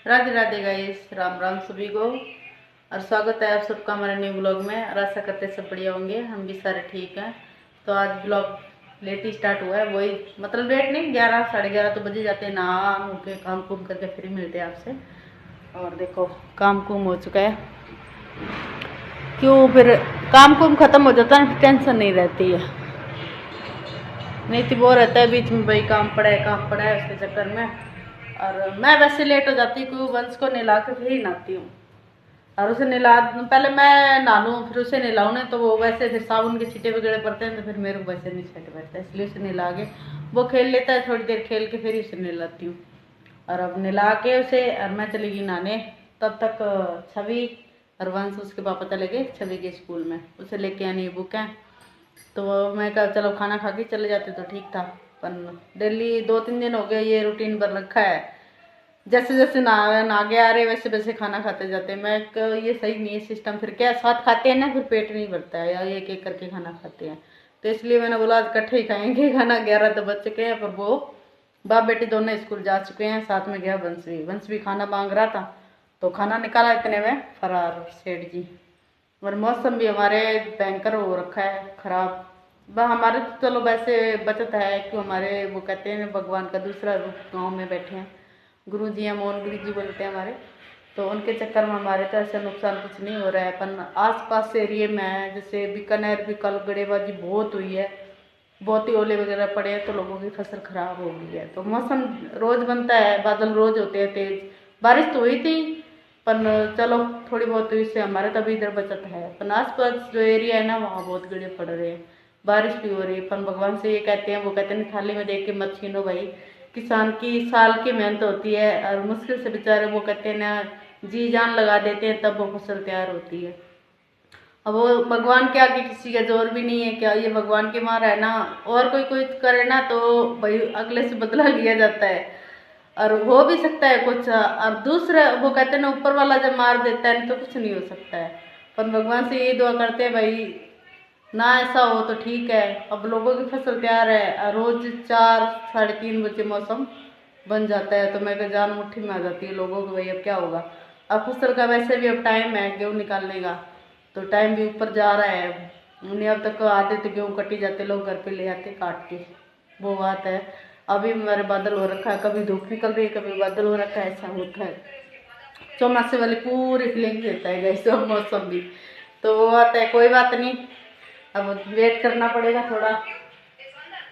Radhe Radhe guys, Ram Ram सभी को। और स्वागत है आप सबका हमारे न्यू ब्लॉग में। और आशा करते सब बढ़िया होंगे, हम भी सारे ठीक हैं। तो आज ब्लॉग लेट ही स्टार्ट हुआ है, वही मतलब लेट नहीं, 11 साढ़े 11 तो बजे जाते हैं, नहा नू के काम कुम करके फिर मिलते हैं आपसे। और देखो काम कुम हो चुका है, क्यों फिर काम कुम खत्म हो जाता है, टेंशन नहीं रहती है। नहीं तो वो रहता है बीच में, भाई काम पड़ा है उसके चक्कर में। और मैं वैसे लेट हो जाती हूँ क्योंकि वंश को नहला के फिर ही नहाती हूँ। और उसे नहला, पहले मैं नहा लूँ फिर उसे नहलाऊँ ना, तो वो वैसे फिर साबुन के छींटे वगैरह पड़ते हैं तो फिर मेरे को वैसे नहीं सेट बैठता, इसलिए उसे नहला के वो खेल लेता है, थोड़ी देर खेल के फिर उसे नहलाती हूँ। और अब नहला के उसे और मैं चली गई नहाने। तब तक छवि और वंश उसके पापा चले गए छवि के स्कूल में, उसे लेके आनी बुक है। तो मैं कहा चलो खाना खा के चले जाते तो ठीक था, पर डेली 2-3 दिन हो गए ये रूटीन बन रखा है, जैसे जैसे ना आगे आ रहे वैसे वैसे खाना खाते जाते हैं। ये सही नहीं है सिस्टम, फिर क्या साथ खाते हैं ना, फिर पेट नहीं भरता है, या एक एक करके खाना खाते हैं। तो इसलिए मैंने बोला आज इकट्ठे ही खाएंगे खाना। 11 तो बज चुके हैं, पर वो बाप बेटी दोनों स्कूल जा चुके हैं, साथ में गया वंश भी खाना मांग रहा था, तो खाना निकाला, इतने में फरार सेठ जी। और मौसम भी हमारे भयंकर हो रखा है खराब। वह हमारे तो चलो वैसे बचत है, क्यों हमारे वो कहते हैं भगवान का दूसरा रूप गाँव में बैठे हैं, गुरु जी हैं, मोहन गुरु जी बोलते हैं हमारे। तो उनके चक्कर में हमारे तो ऐसा नुकसान कुछ नहीं हो रहा है, पर आस पास एरिए में जैसे बीकानेर भी कल गड़ेबाजी बहुत हुई है, बहुत ही ओले वगैरह पड़े हैं, तो लोगों की फसल खराब हो गई है। तो मौसम रोज बनता है, बादल रोज होते हैं तेज, बारिश तो हुई थी, पर चलो थोड़ी बहुत हुई, इससे हमारे तभी इधर बचत है। पर आस पास जो एरिया है ना, वहाँ बहुत गड़े पड़ रहे हैं, बारिश भी हो रही है। पर भगवान से ये कहते हैं, वो कहते हैं थाली में देख के मत छीनो भाई, किसान की साल की मेहनत होती है, और मुश्किल से बेचारे वो कहते हैं ना जी जान लगा देते हैं, तब वो फसल तैयार होती है। अब वो भगवान के आगे किसी का जोर भी नहीं है, क्या ये भगवान के मार है ना, और कोई कोई करे ना तो भाई अगले से बदला लिया जाता है, और हो भी सकता है कुछ। और दूसरा वो कहते हैं ना, ऊपर वाला जब मार देता है तो कुछ नहीं हो सकता है। पर भगवान से यही दुआ करते हैं भाई ना ऐसा हो तो ठीक है। अब लोगों की फसल तैयार है, रोज 4-3:30 बजे मौसम बन जाता है, तो मैं कहा जान मुट्ठी में आ जाती है लोगों को, भाई अब क्या होगा। अब फसल का वैसे भी अब टाइम है गेहूँ निकालने का, तो टाइम भी ऊपर जा रहा है। उन्हें अब तक आते तो गेहूँ कटी जाते, लोग घर पे ले आते काट के, वो बात है। अभी हमारे बादल हो रखा है, कभी धूप निकल रही है कभी बादल हो रखा है, ऐसा होता है। चौमासे वाली पूरी फीलिंग देता है जैसे मौसम भी, तो वो आता है, कोई बात नहीं। अब वेट करना पड़ेगा थोड़ा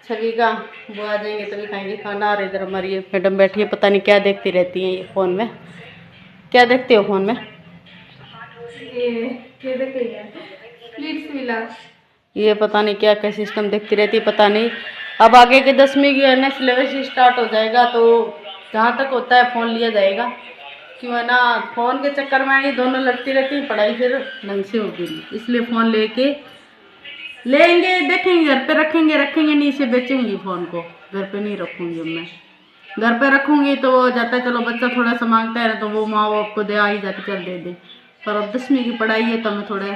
छवि का, वो आ जाएंगे तभी खाएंगे खाना। और इधर हमारी ये मैडम बैठी है, पता नहीं क्या देखती रहती हैं ये फ़ोन में। क्या देखते हो फ़ोन में? ये देखिए स्प्लिट्स मिला। ये पता नहीं क्या क्या सिस्टम देखती रहती है, पता नहीं। अब आगे के 10वीं की है ना सिलेबस स्टार्ट हो जाएगा, तो जहाँ तक होता है फ़ोन लिया जाएगा, क्यों है ना, फ़ोन के चक्कर में ये दोनों लड़ती रहती है, पढ़ाई फिर ढंग से होगी नहीं, इसलिए फ़ोन लेके लेंगे, देखेंगे, घर पे रखेंगे नहीं, इसे बेचूंगी फ़ोन को, घर पे नहीं रखूंगी। अब मैं घर पे रखूंगी तो वो जाता है, चलो बच्चा थोड़ा सा मांगता है ना, तो वो माँ बाप को दे आ ही जाती, चल दे दे। पर अब 10वीं की पढ़ाई है तो हमें थोड़ा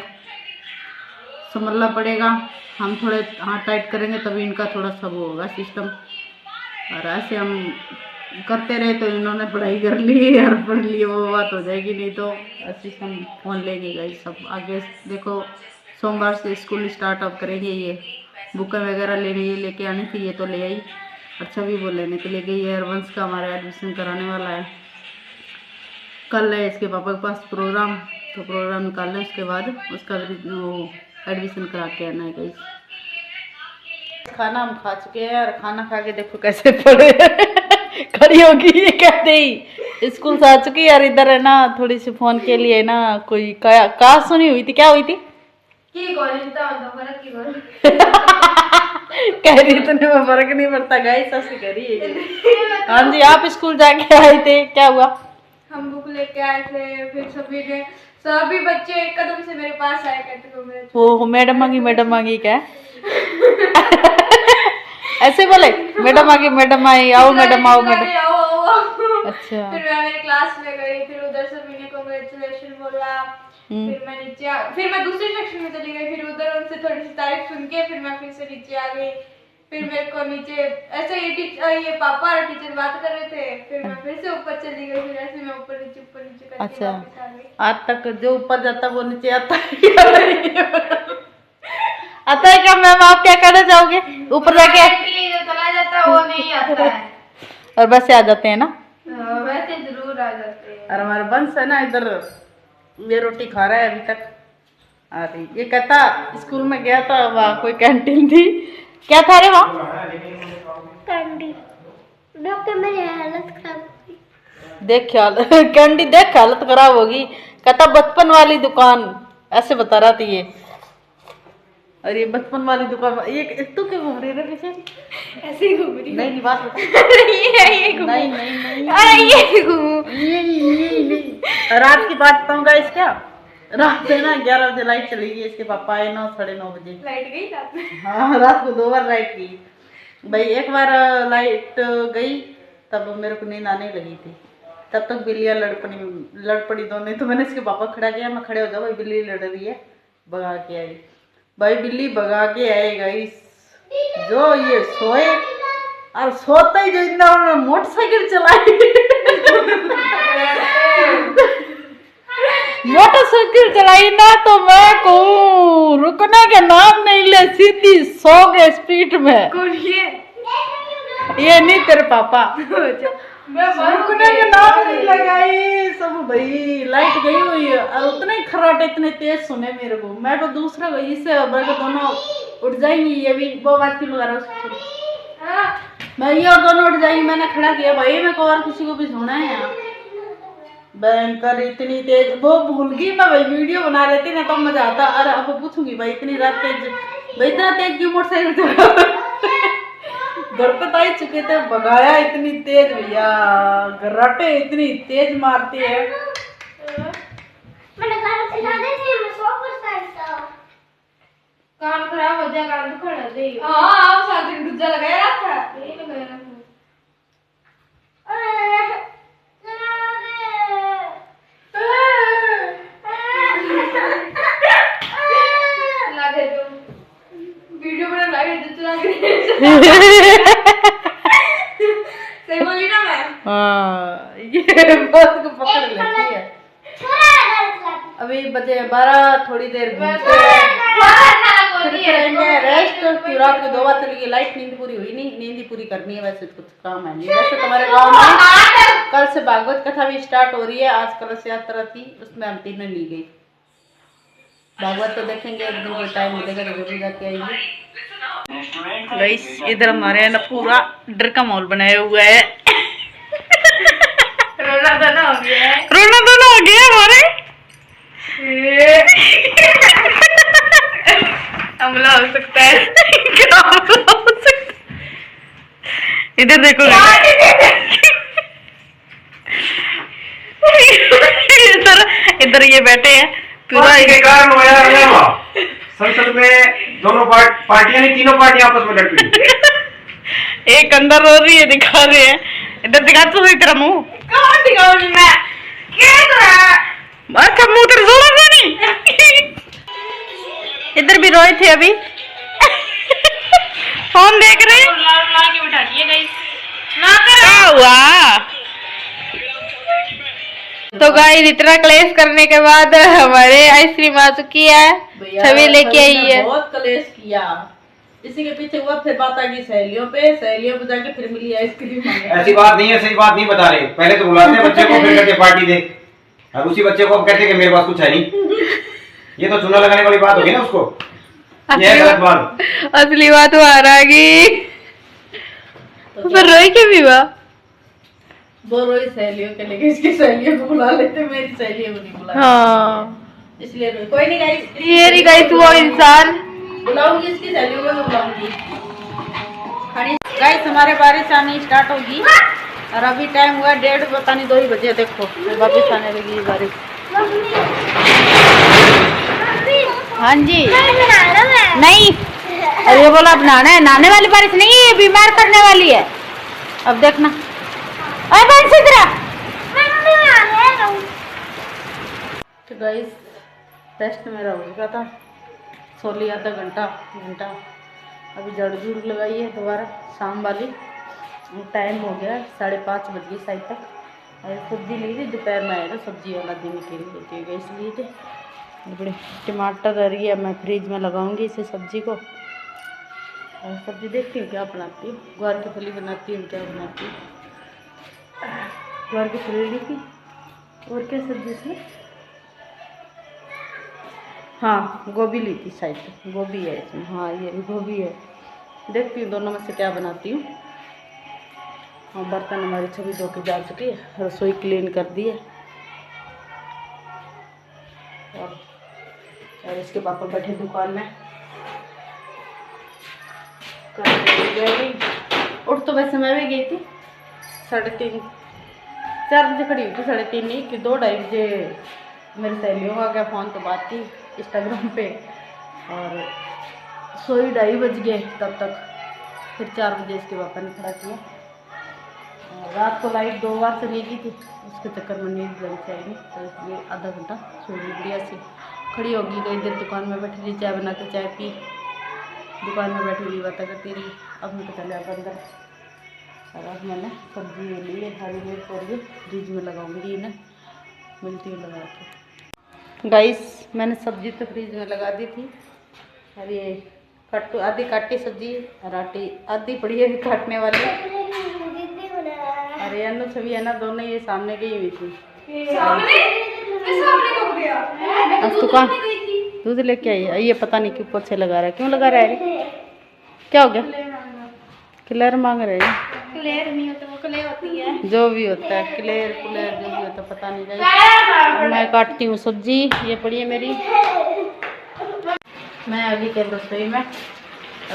संभलना पड़ेगा, हम थोड़े हाथ टाइट करेंगे तभी इनका थोड़ा सा वो होगा सिस्टम। और ऐसे हम करते रहे तो इन्होंने पढ़ाई कर ली और पढ़ ली, वो बात हो जाएगी, नहीं तो सिस्टम फोन लेंगे गाइस सब। आगे देखो सोमवार से स्कूल स्टार्ट अप करेंगे, ये बुकें वगैरह लेने ये लेके आनी थी, ये तो ले आई। अच्छा भी वो लेने के लिए गई है। वंश का हमारा एडमिशन कराने वाला है, कल है इसके पापा के पास प्रोग्राम, तो प्रोग्राम निकालना है, उसके बाद उसका वो एडमिशन करा के आना है गाइस। खाना हम खा चुके हैं, और खाना खा के देखो कैसे पड़े खड़ी होगी ये कहते ही स्कूल से आ चुकी है। और इधर है ना थोड़ी सी फोन के लिए ना कोई कहा सुनी हुई थी, क्या हुई थी की कॉलेज तो आधा फर्क की बोल कह रही इतने में फर्क नहीं पड़ता गाइस, ऐसे कह रही है। हाँ जी, आप स्कूल जाके आए थे, क्या हुआ? हम बुक लेके आए थे, फिर सभी बच्चे एक कदम से मेरे पास आए, कहते को मेरे वो मैडम मांगी क्या ऐसे बोले मैडम आई, आओ मैडम आओ मैडम। अच्छा। फिर मैं मेरी क्लास में गई, फिर उधर से मैंने कांग्रेचुलेशन बोला, फिर मैं फिर मैं दूसरे सेक्शन में चली गई, फिर उधर उनसे थोड़ी सी तारीफ सुन के फिर मैं फिर से नीचे आ गई। फिर मेरे को नीचे ऐसे ये पापा और टीचर बात कर रहे थे, फिर मैं फिर से ऊपर चली गई, फिर ऐसे मैं ऊपर नीचे करके अच्छा। वापस आ गई। आज तक जो ऊपर जाता वो नीचे आता है। आता है क्या मैम? आप क्या कहना चाहोगे? ऊपर जाके जो चला जाता है वो नहीं आता है। और बस से आ जाते हैं ना। वैसे जरूर आ जाते हैं। और हमारा बंस है ना इधर, ये रोटी खा रहा है अभी तक। आ रही ये कहता स्कूल में गया था, वहाँ कोई कैंटीन थी, क्या था रे वहाँ? कैंडी। डॉक्टर मेरी हालत खराब। देख ख्याल कैंडी देख हालत खराब होगी। कहता बचपन वाली दुकान, ऐसे बता रहा थी ये। और ये बचपन वाली दुकान, ये तू क्यों घूम रही है पीछे? ऐसे ही घूम रही है। नहीं बात बता। ये घूम। नहीं नहीं नहीं अरे ये घूम। ये रात की बात बताऊँ गाइस, क्या रात में ना 11 बजे लाइट चली गई, इसके पापा आए 9 साढ़े 9 बजे। लाइट गई रात में? हाँ रात को 2 बार लाइट गई भाई। एक बार लाइट गई तब मेरे को नींद आने लगी थी, तब तक बिल्लियाँ लड़ पड़ी दोनों। तो मैंने इसके पापा खड़ा किया, मैं खड़े हो जाओ भाई बिल्ली लड़ रही है, भगा के आई भाई। बिल्ली भगा के आए गाइस, जो ये सोए और सोते ही जो इतना उन्होंने मोटरसाइकिल चलाई। मोटरसाइकिल चलाई ना तो मैं कहूँ रुकने का नाम नहीं ले, सीधी 100 के स्पीड में। कौन ये नहीं तेरे पापा। मैं रुकने का नाम नहीं लगाई सब भाई। लाइट गई हुई है और उतने खर्राटे इतने तेज सुने मेरे को। मैं तो दूसरा इससे मेरे को दोनों उठ जाएंगी, ये भी वो बात क्यों लगा रहा है? मैं ये और दोनों उठ जाएंगी। मैंने खड़ा किया भाई, मेरे को और किसी को भी सोना है यहाँ। भयंकर इतनी तेज, वो भूल गई मैं भाई वीडियो बना लेती ना तो मजा आता। अरे अब पूछूंगी भाई इतनी रात तेज, भाई इतना तेज क्यों मोटरसाइकिल चला? घर पे तो ही चुके थे, भगाया इतनी तेज भैया, गर्राटे इतनी तेज मारती है। कान खराब हो जाए, कान दुखा ना दे। हाँ आप साथ दिन दूजा लगाया रखा, यही लगाया रखा। लागे तुम वीडियो बना लागे जो चला के। सही बोली ना मैं? हाँ ये बात को पकड़ लेती है। अभी बजे 12, थोड़ी देर घूमते फिर करेंगे रेस्ट। फिर रात को 2 बार चली गई लाइट, नींद पूरी हुई नहीं, नींद ही पूरी करनी है। वैसे कुछ काम है नहीं। वैसे तुम्हारे गांव में कल से भागवत कथा भी स्टार्ट हो रही है। आज कलश यात्रा थी, उसमें हम तीनों ली गई। भागवत तो देखेंगे, एक दिन कोई टाइम मिलेगा तो जरूर जाके आएंगे। गाइस इधर हमारे है ना पूरा डर का माहौल बनाया हुआ है। रोना धोना हो गया है। रोना धोना हो गया हमारे। हमला हो सकता है। क्या हमला हो सकता है? इधर देखो इधर इधर ये बैठे हैं पूरा के कारण होया संसद में दोनों पार्टियां नहीं, तीनों पार्टियां आपस में लड़ पड़ी। एक अंदर रो रही है, दिखा रहे हैं। इधर दिखा तो सही तेरा मुंह। कौन दिखाऊंगी मैं? अच्छा मुंह तेरा जोड़ा नहीं। इधर भी रोए थे अभी। फोन देख रहे हैं। ला के उठा दिए गाइस। क्या हुआ? तो गाइस इतना क्लेश करने के बाद हमारे आइसक्रीम आ चुकी है, सभी लेके आई है। बहुत क्लेश किया, इसी के पीछे हुआ। फिर बात आ गई सहेलियों पे जाके फिर मिली आइसक्रीम। ऐसी बात नहीं है, सही बात नहीं बता रहे। पहले तो बुलाते हैं बच्चे को, फिर कहते पार्टी दे, और उसी बच्चे को अब कहते कि मेरे पास कुछ है नहीं। ये तो चूना लगाने वाली बात होगी ना उसको। ये है गलत बात। असली बात बाहर आ गई। फिर रोई के भी हुआ। वो रोई सहेलियों के लेके, इसकी सहेलियों को बुला लेते, मेरी सहेलियों को नहीं बुला। हाँ इसलिए रोई। कोई नहीं गाइस, ये नहीं गाइस वो इंसान। बुलाऊंगी इसकी सहेलियों को, बुलाऊंगी। गाइस हमारे बारिश आनी स्टार्ट होगी और अभी टाइम हुआ 1:30, पता नहीं 2 ही बजे। देखो वापिस आने लगी बारिश। हाँ जी नहीं, अरे ये बोला अब नहाना है। नहाने वाली बारिश नहीं है, ये बीमार करने वाली है। अब देखना। तो गाइस रेस्ट मेरा हो गया था, सो लिया आधा घंटा। अभी झाड़ू झूड़ लगाई है दोबारा शाम वाली। टाइम हो गया 5:30 बज गई शायद तक। और सब्जी ली थी दोपहर में आएगा सब्जी वाला दिन के लिए, इसलिए थे बड़े टमाटर और ये मैं फ्रिज में लगाऊंगी इसे सब्जी को। और सब्जी देखती हूँ क्या बनाती हूँ, ग्वार की फली बनाती हूँ, क्या बनाती हूँ, ग्वार की फली की। और क्या सब्जी इसमें, हाँ गोभी ली थी शायद, गोभी है इसमें, हाँ ये गोभी है। देखती हूँ दोनों में से क्या बनाती हूँ। हाँ बर्तन हमारी छवि धो के जा चुकी है, रसोई क्लीन कर दी है। और इसके पापा बैठे दुकान में। उठ तो वैसे मैं भी गई थी 3:30 4 बजे खड़ी हुई थी, 3:30 नहीं कि 2-2:30 बजे मेरी सहेलियों का क्या फ़ोन तो बात की इंस्टाग्राम पे। और 2:30 बज गए तब तक। फिर 4 बजे इसके पापा ने खड़ा किया। रात को लाइट 2 बार चली गई थी, उसके चक्कर में नींद जल्दी से आएगी, तो इसलिए आधा घंटा सो रही बढ़िया से। खड़ी होगी कई देर दुकान में बैठी रही, चाय बना के चाय पी, दुकान में बैठी रही बातें करती रही। अब मैं चले आप अंदर। और अब मैंने सब्जी ली है हरी मिर्च और ये फ्रिज में लगाऊंगी इन्हें, मिलती है लगा के। गाइस मैंने सब्जी तो फ्रिज में लगा दी थी। और ये कट्टू आधी काटी सब्जी और आधी पड़ी है काटने वाली। अरे अनु छवि है ना दोनों ये सामने गई हुई थी। सामने कब गया? अब दुकान दूध लेके आई। ये पता नहीं क्यों पोछे लगा रहा है, क्यों लगा रहा है, क्या हो गया? क्लेयर मांग रहे हैं। क्लेयर नहीं होता, वो क्ले होती है। जो भी होता है क्लेयर कुलेर जो भी होता है पता नहीं जाए। मैं काटती हूँ सब्जी, ये पड़ी है मेरी। मैं अभी के रसोई में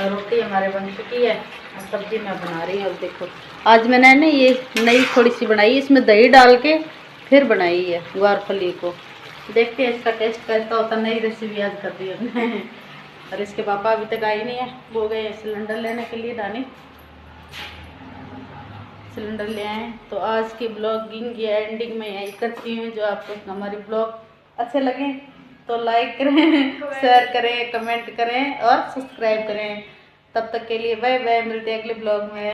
रोटी हमारे बन चुकी है और सब्जी मैं बना रही हूँ। अब देखो आज मैंने ना ये नई थोड़ी सी बनाई, इसमें दही डाल के फिर बनाई है ग्वारफली को। देखते हैं इसका टेस्ट कैसा होता। नई रेसिपी आज कर दी हमने। और इसके पापा अभी तक आई नहीं है, वो गए सिलेंडर लेने के लिए, दानी सिलेंडर ले आए। तो आज की ब्लॉगिंग या एंडिंग में यही करती हूँ। जो आपको हमारी ब्लॉग अच्छे लगे तो लाइक करें, शेयर करें, कमेंट करें और सब्सक्राइब करें। तब तक के लिए बाय बाय, मिलते हैं अगले ब्लॉग में।